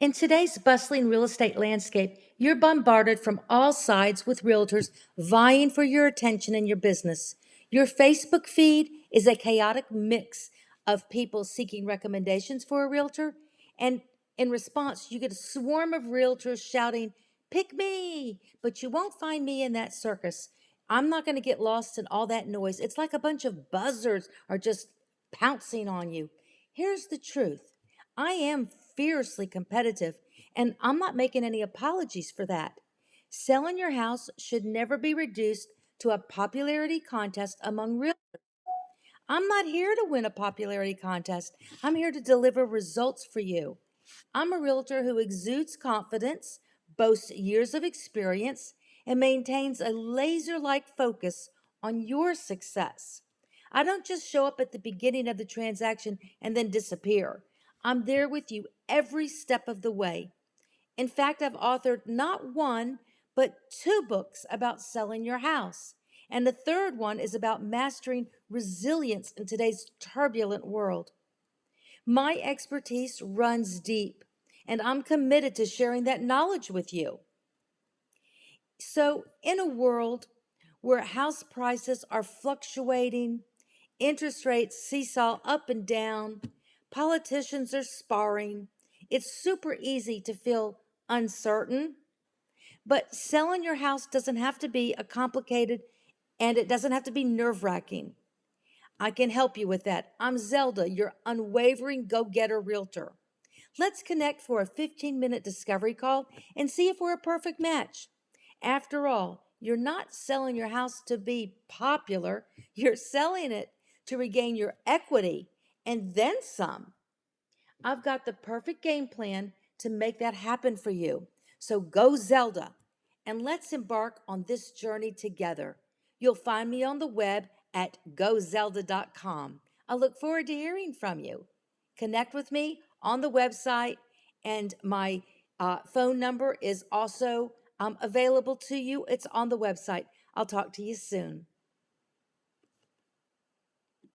In today's bustling real estate landscape, you're bombarded from all sides with realtors vying for your attention and your business. Your Facebook feed is a chaotic mix of people seeking recommendations for a realtor, and in response, you get a swarm of realtors shouting, "Pick me!" But you won't find me in that circus. I'm not going to get lost in all that noise. It's like a bunch of buzzards are just pouncing on you. Here's the truth. I am fiercely competitive, and I'm not making any apologies for that. Selling your house should never be reduced to a popularity contest among real. I'm not here to win a popularity contest. I'm here to deliver results for you. I'm a realtor who exudes confidence, boasts years of experience, and maintains a laser like focus on your success. I don't just show up at the beginning of the transaction and then disappear. I'm there with you every step of the way. In fact, I've authored not one, but two books about selling your house. And the third one is about mastering resilience in today's turbulent world. My expertise runs deep, and I'm committed to sharing that knowledge with you. So, in a world where house prices are fluctuating, interest rates seesaw up and down, politicians are sparring, it's super easy to feel uncertain. But selling your house doesn't have to be a complicated and it doesn't have to be nerve wracking. I can help you with that. I'm Zelda, your unwavering go getter realtor. Let's connect for a 15-minute discovery call and see if we're a perfect match. After all, you're not selling your house to be popular, you're selling it to regain your equity and then some. I've got the perfect game plan to make that happen for you. So go Zelda and let's embark on this journey together. You'll find me on the web at gozelda.com. I look forward to hearing from you. Connect with me on the website, and my phone number is also available to you. It's on the website. I'll talk to you soon.